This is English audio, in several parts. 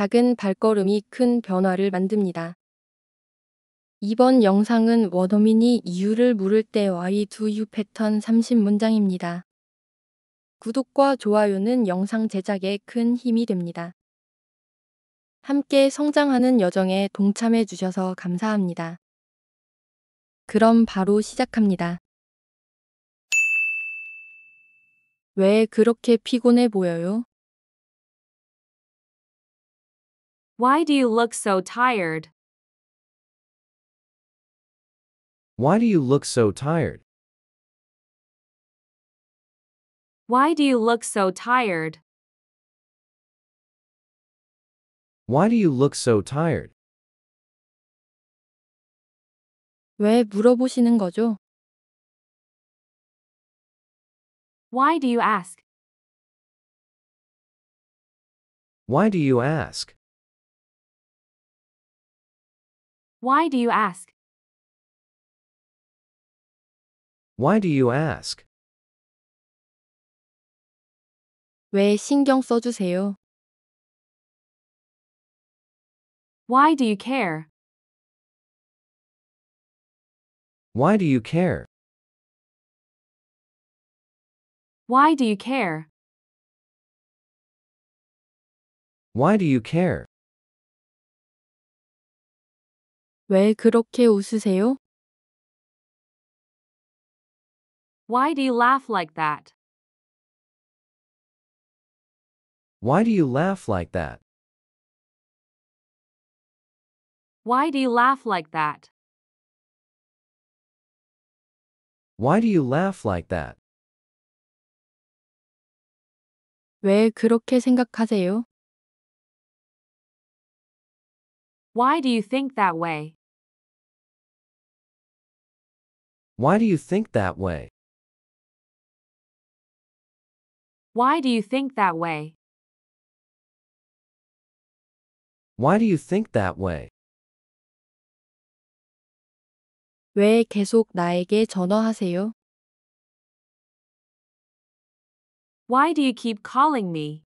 작은 발걸음이 큰 변화를 만듭니다. 이번 영상은 원어민이 이유를 물을 때 Why do you 패턴 30문장입니다. 구독과 좋아요는 영상 제작에 큰 힘이 됩니다. 함께 성장하는 여정에 동참해 주셔서 감사합니다. 그럼 바로 시작합니다. 왜 그렇게 피곤해 보여요? Why do you look so tired? Why do you look so tired? Why do you look so tired? Why do you look so tired? 왜 물어보시는 거죠? Why do you ask? Why do you ask? Why do you ask? Why do you ask? 왜 신경 써주세요? Why do you care? Why do you care? Why do you care? Why do you care? 왜 그렇게 웃으세요? Why do you laugh like that? Why do you laugh like that? Why do you laugh like that? Why do you laugh like that? 왜 그렇게 생각하세요? Why do you think that way? Why do you think that way? Why do you think that way? Why do you think that way? 왜 계속 나에게 전화하세요? Why do you keep calling me?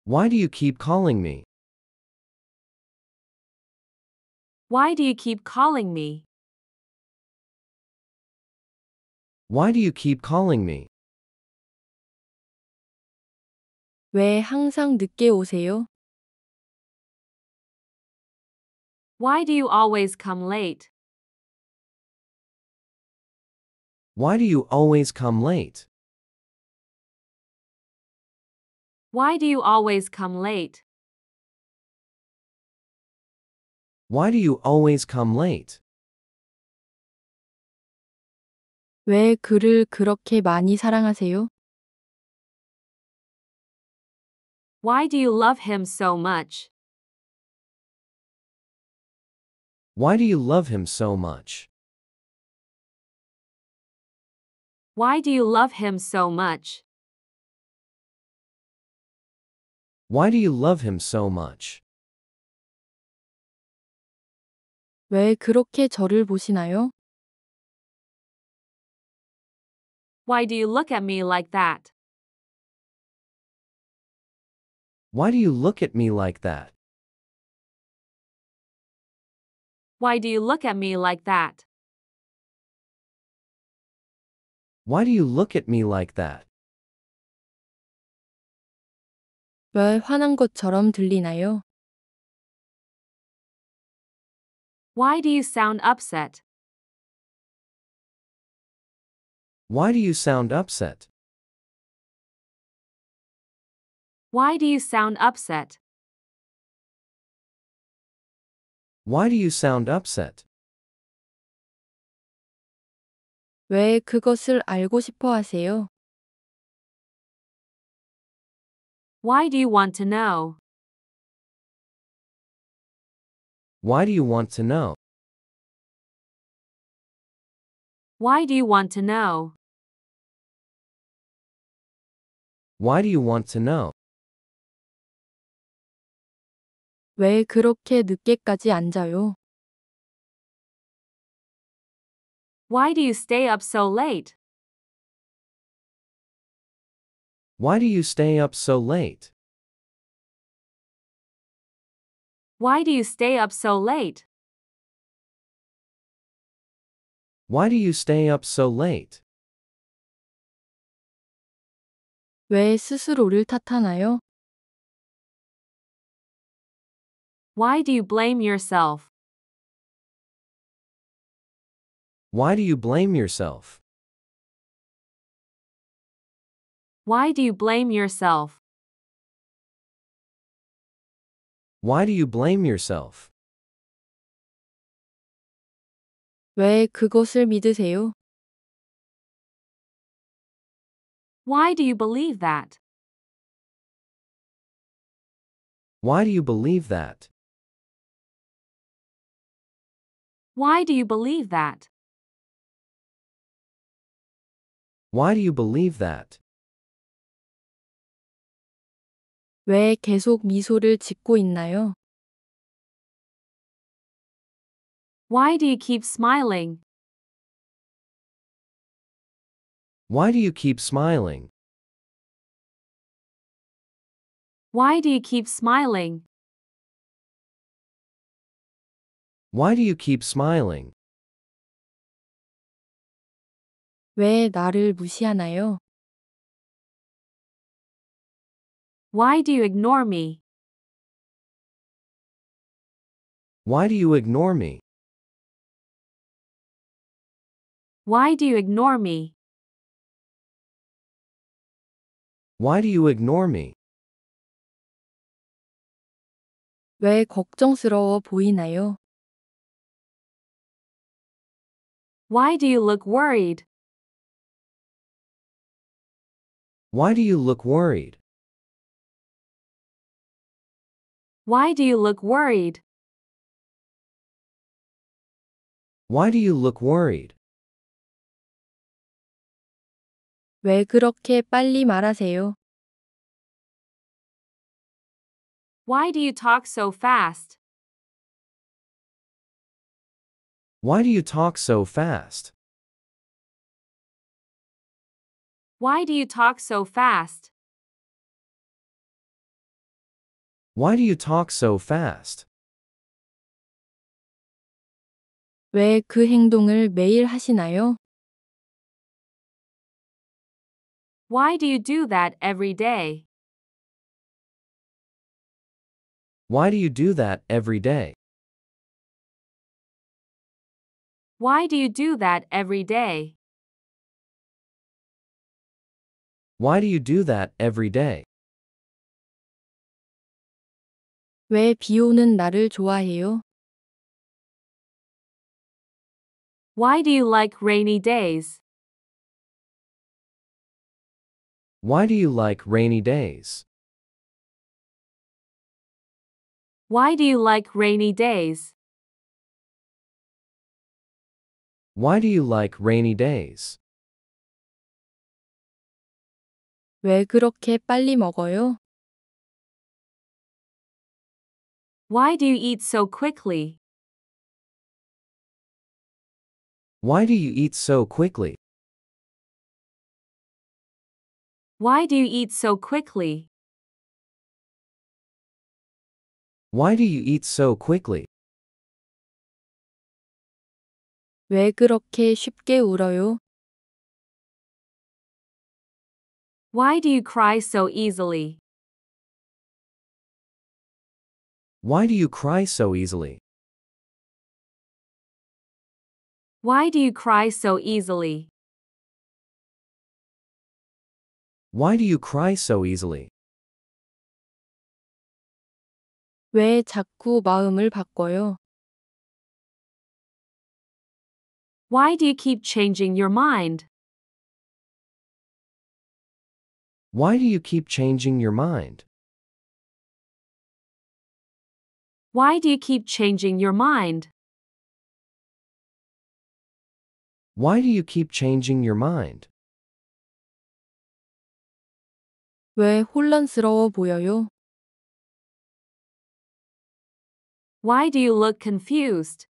Why do you keep calling me? Why do you keep calling me? Why do you keep calling me? 왜 항상 늦게 오세요? Why do you always come late? Why do you always come late? Why do you always come late? Why do you always come late? 왜 그를 그렇게 많이 사랑하세요? Why do you love him so much? Why do you love him so much? Why do you love him so much? Why do you love him so much? 왜 그렇게 저를 보시나요? Why do you look at me like that? Why do you look at me like that? Why do you look at me like that? Why do you look at me like that? 왜 화난 것처럼 들리나요? Why do you sound upset? Why do you sound upset? Why do you sound upset? Why do you sound upset? 왜 그것을 알고 싶어 하세요? Why do you want to know? Why do you want to know? Why do you want to know? Why do you want to know? 왜 그렇게 늦게까지 앉아요? Why do you stay up so late? Why do you stay up so late? Why do you stay up so late? Why do you stay up so late? 왜 스스로를 탓하나요? Why do you blame yourself? Why do you blame yourself? Why do you blame yourself? Why do you blame yourself? 왜 그것을 믿으세요? Why do you believe that? Why do you believe that? Why do you believe that? Why do you believe that? 왜 계속 미소를 짓고 있나요? Why do you keep smiling? Why do you keep smiling? Why do you keep smiling? Why do you keep smiling? 왜 나를 무시하나요? Why do you ignore me? Why do you ignore me? Why do you ignore me? Why do you ignore me? 왜 걱정스러워 보이나요? Why do you look worried? Why do you look worried? Why do you look worried? Why do you look worried? 왜 그렇게 빨리 말하세요? Why do you talk so fast? Why do you talk so fast? Why do you talk so fast? Why do you talk so fast? 왜 그 행동을 매일 하시나요? Why do you do that every day? Why do you do that every day? Why do you do that every day? Why do you do that every day? 왜 비 오는 날을 좋아해요? Why do you like rainy days? Why do you like rainy days? Why do you like rainy days? Why do you like rainy days? 왜 그렇게 빨리 먹어요? Why do you eat so quickly? Why do you eat so quickly? Why do you eat so quickly? Why do you eat so quickly? 왜 그렇게 쉽게 울어요? Why do you cry so easily? Why do you cry so easily? Why do you cry so easily? Why do you cry so easily? 왜 자꾸 마음을 바꿔요? Why do you keep changing your mind? Why do you keep changing your mind? Why do you keep changing your mind? Why do you keep changing your mind? 왜 혼란스러워 보여요? Why do you look confused?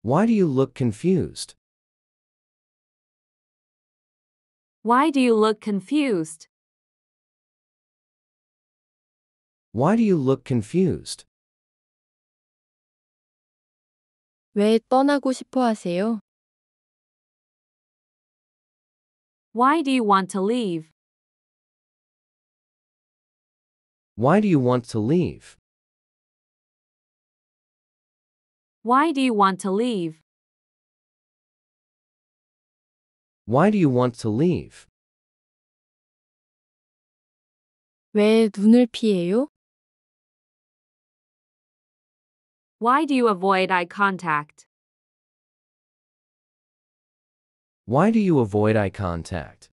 Why do you look confused? Why do you look confused? Why do you look confused? 왜 떠나고 싶어 하세요? Why do you want to leave? Why do you want to leave? Why do you want to leave? Why do you want to leave? 왜 눈을 피해요? Why do you avoid eye contact? Why do you avoid eye contact?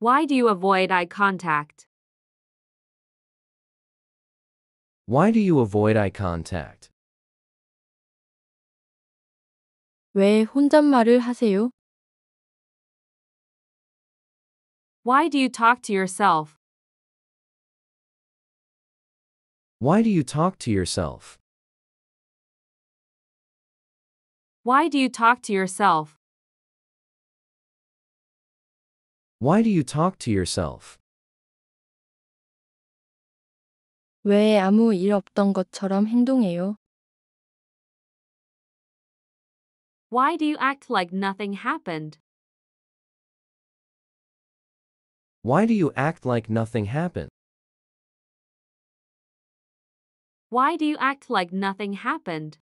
Why do you avoid eye contact? Why do you avoid eye contact? 왜 혼잣말을 하세요? Why do you talk to yourself? Why do you talk to yourself? Why do you talk to yourself? Why do you talk to yourself? 왜 아무 일 없던 것처럼 행동해요? Why do you act like nothing happened? Why do you act like nothing happened? Why do you act like nothing happened?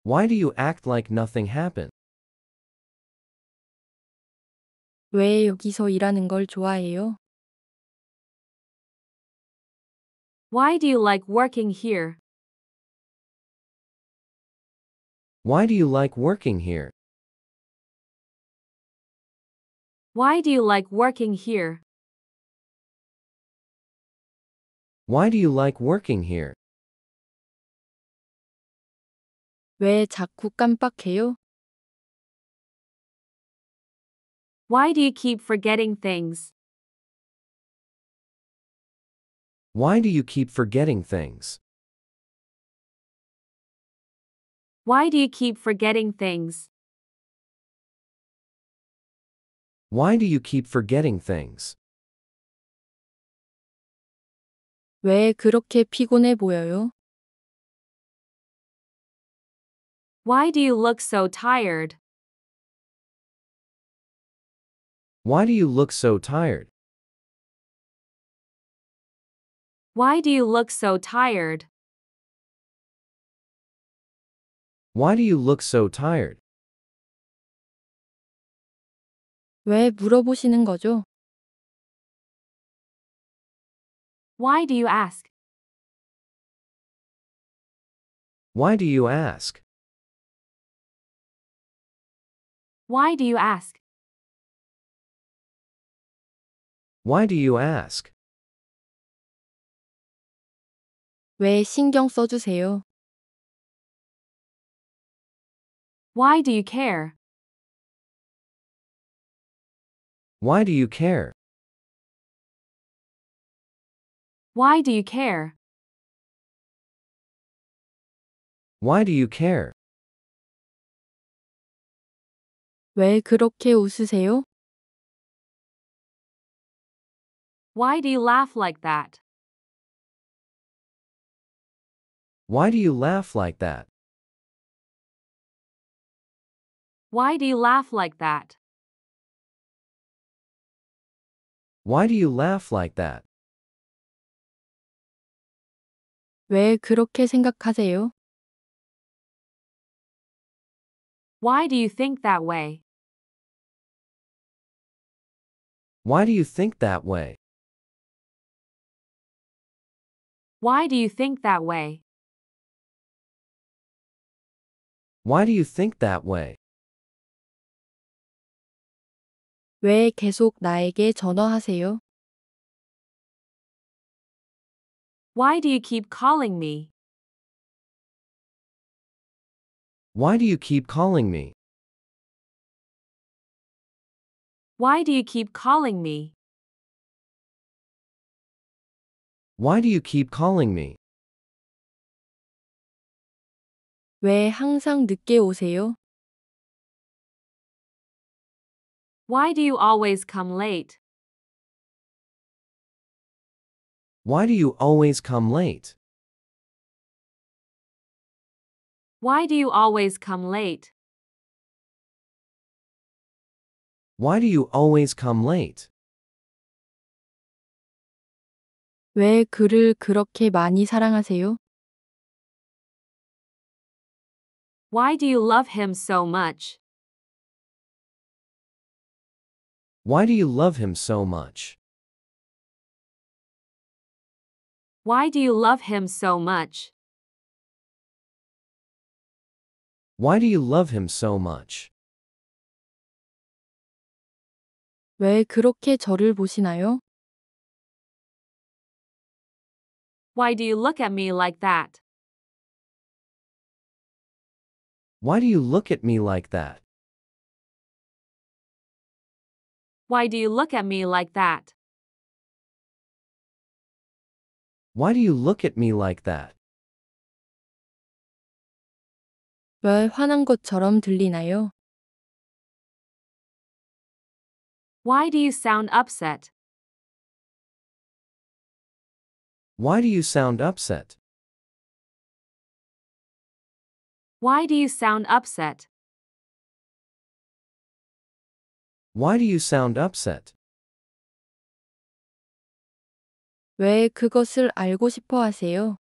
Why do you act like nothing happened? 왜 여기서 일하는 걸 좋아해요? Why do you like working here? Why do you like working here? Why do you like working here? Why do you like working here? 왜 자꾸 깜빡해요? Why do you keep forgetting things? Why do you keep forgetting things? Why do you keep forgetting things? Why do you keep forgetting things? 왜 그렇게 피곤해 보여요? Why do you look so tired? Why do you look so tired? Why do you look so tired? Why do you look so tired? 왜 물어보시는 거죠? Why do you ask? Why do you ask? Why do you ask? Why do you ask? 왜 신경 써주세요? Why do you care? Why do you care? Why do you care? Why do you care? 왜 그렇게 웃으세요? Why do you laugh like that? Why do you laugh like that? Why do you laugh like that? Why do you laugh like that? 왜 그렇게 생각하세요? Why do you think that way? Why do you think that way? Why do you think that way? Why do you think that way? 왜 계속 나에게 전화하세요? Why do you keep calling me? Why do you keep calling me? Why do you keep calling me? Why do you keep calling me? 왜 항상 늦게 오세요? Why do you always come late? Why do you always come late? Why do you always come late? Why do you always come late? 왜 그를 그렇게 많이 사랑하세요? Why do you love him so much? Why do you love him so much? Why do you love him so much? Why do you love him so much? 왜 그렇게 저를 보시나요? Why do you look at me like that? Why do you look at me like that? Why do you look at me like that? Why do you look at me like that? 왜 화난 것처럼 들리나요? Why do you sound upset? Why do you sound upset? Why do you sound upset? Why do you sound upset? 왜 그것을 알고 싶어 하세요?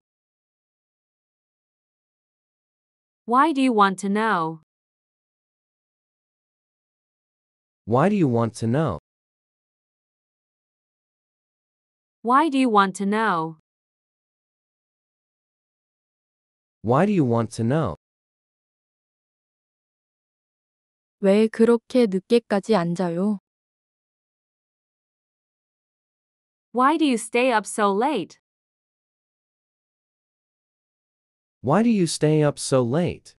Why do you want to know? Why do you want to know? Why do you want to know? Why do you want to know? 왜 그렇게 늦게까지 앉아요? Why do you stay up so late? Why do you stay up so late?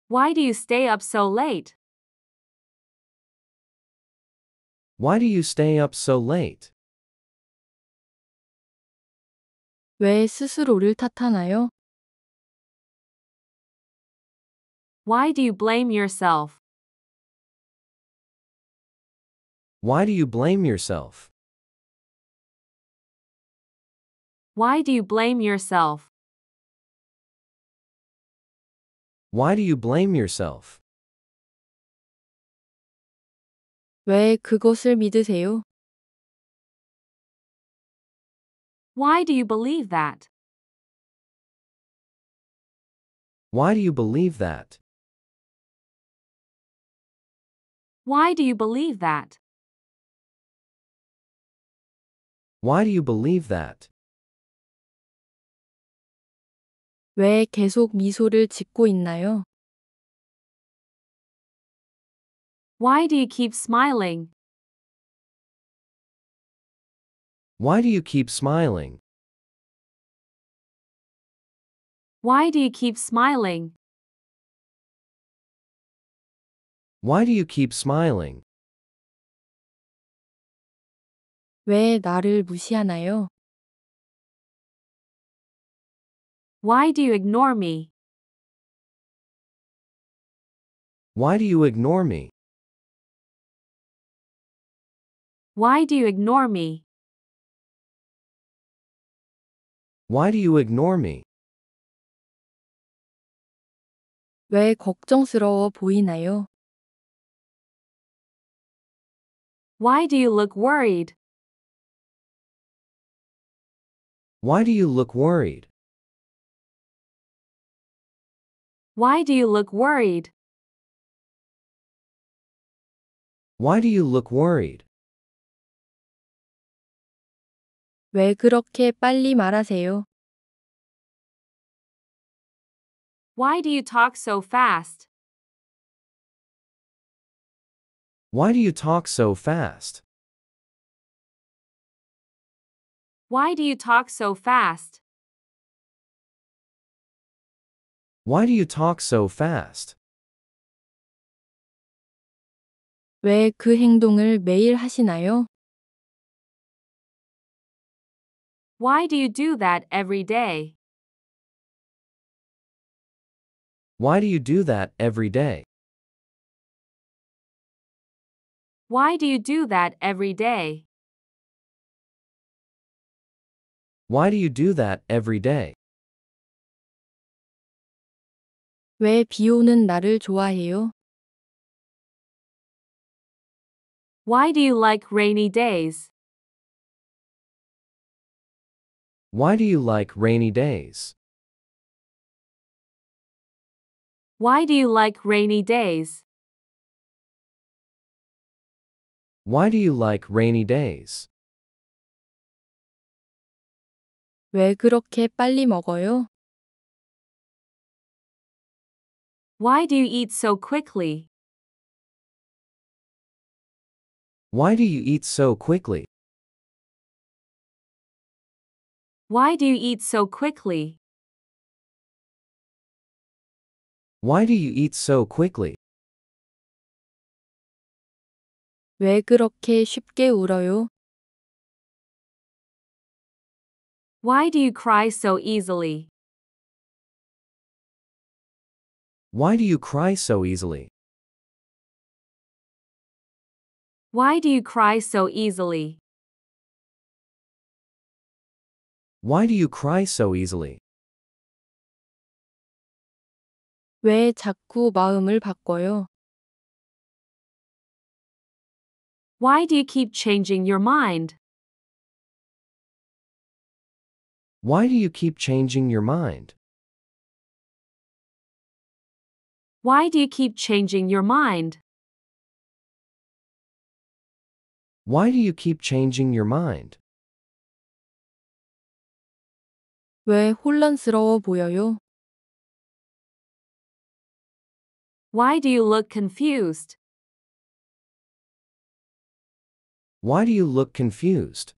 Why do you stay up so late? Why do you stay up so late? 왜 스스로를 탓하나요? Why do you blame yourself? Why do you blame yourself? Why do you blame yourself? Why do you blame yourself? 왜 그것을 믿으세요? Why do you believe that? Why do you believe that? Why do you believe that? Why do you believe that? 왜 계속 미소를 짓고 있나요? Why do you keep smiling? Why do you keep smiling? Why do you keep smiling? Why do you keep smiling? 왜 나를 무시하나요? Why do you ignore me? Why do you ignore me? Why do you ignore me? Why do you ignore me? 왜 걱정스러워 보이나요? Why do you look worried? Why do you look worried? Why do you look worried? Why do you look worried? 왜 그렇게 빨리 말하세요? Why do you talk so fast? Why do you talk so fast? Why do you talk so fast? Why do you talk so fast? 왜 그 행동을 매일 하시나요? Why do you do that every day? Why do you do that every day? Why do you do that every day? Why do you do that every day? 왜 비 오는 날을 좋아해요? Why do you like rainy days? Why do you like rainy days? Why do you like rainy days? Why do you like rainy days? 왜 그렇게 빨리 먹어요? Why do you eat so quickly? Why do you eat so quickly? Why do you eat so quickly? Why do you eat so quickly? 왜 그렇게 쉽게 울어요? Why do you cry so easily? Why do you cry so easily? Why do you cry so easily? Why do you cry so easily? 왜 자꾸 마음을 바꿔요? Why do you keep changing your mind? Why do you keep changing your mind? Why do you keep changing your mind? Why do you keep changing your mind? 왜 혼란스러워 보여요? Why do you look confused? Why do you look confused?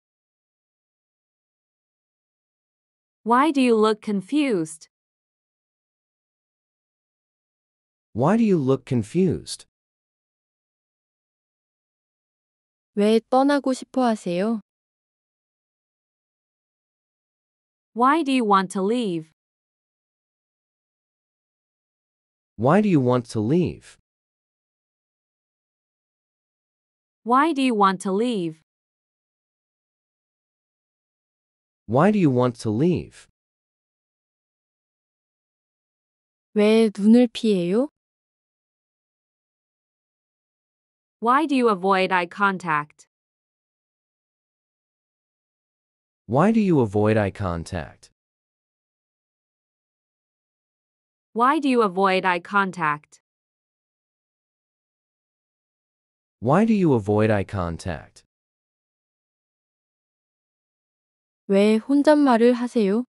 Why do you look confused? Why do you look confused? 왜 떠나고 싶어 하세요? Why do you want to leave? Why do you want to leave? Why do you want to leave? Why do you want to leave? 왜 눈을 피해요? Why do you avoid eye contact? Why do you avoid eye contact? Why do you avoid eye contact? Why do you avoid eye contact? 왜 혼잣말을 하세요?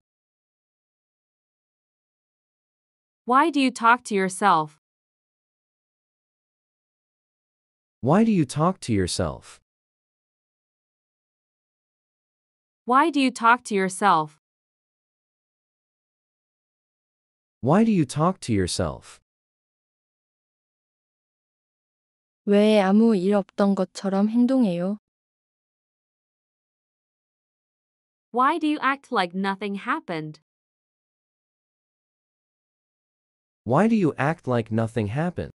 Why do you talk to yourself? Why do you talk to yourself? Why do you talk to yourself? Why do you talk to yourself? 왜 아무 일 없던 것처럼 행동해요? Why do you act like nothing happened? Why do you act like nothing happened?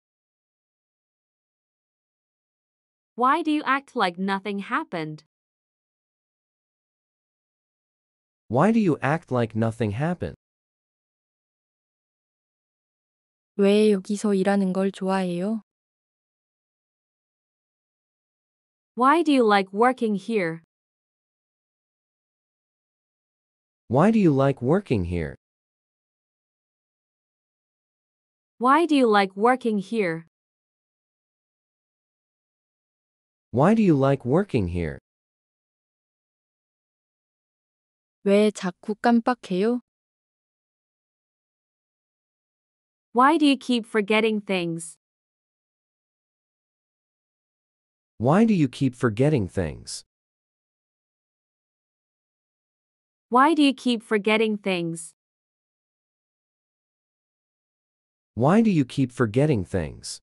Why do you act like nothing happened? Why do you act like nothing happened? 왜 여기서 일하는 걸 좋아해요? Why do you like working here? Why do you like working here? Why do you like working here? Why do you like working here? 왜 자꾸 깜빡해요? Why do you keep forgetting things? Why do you keep forgetting things? Why do you keep forgetting things? Why do you keep forgetting things?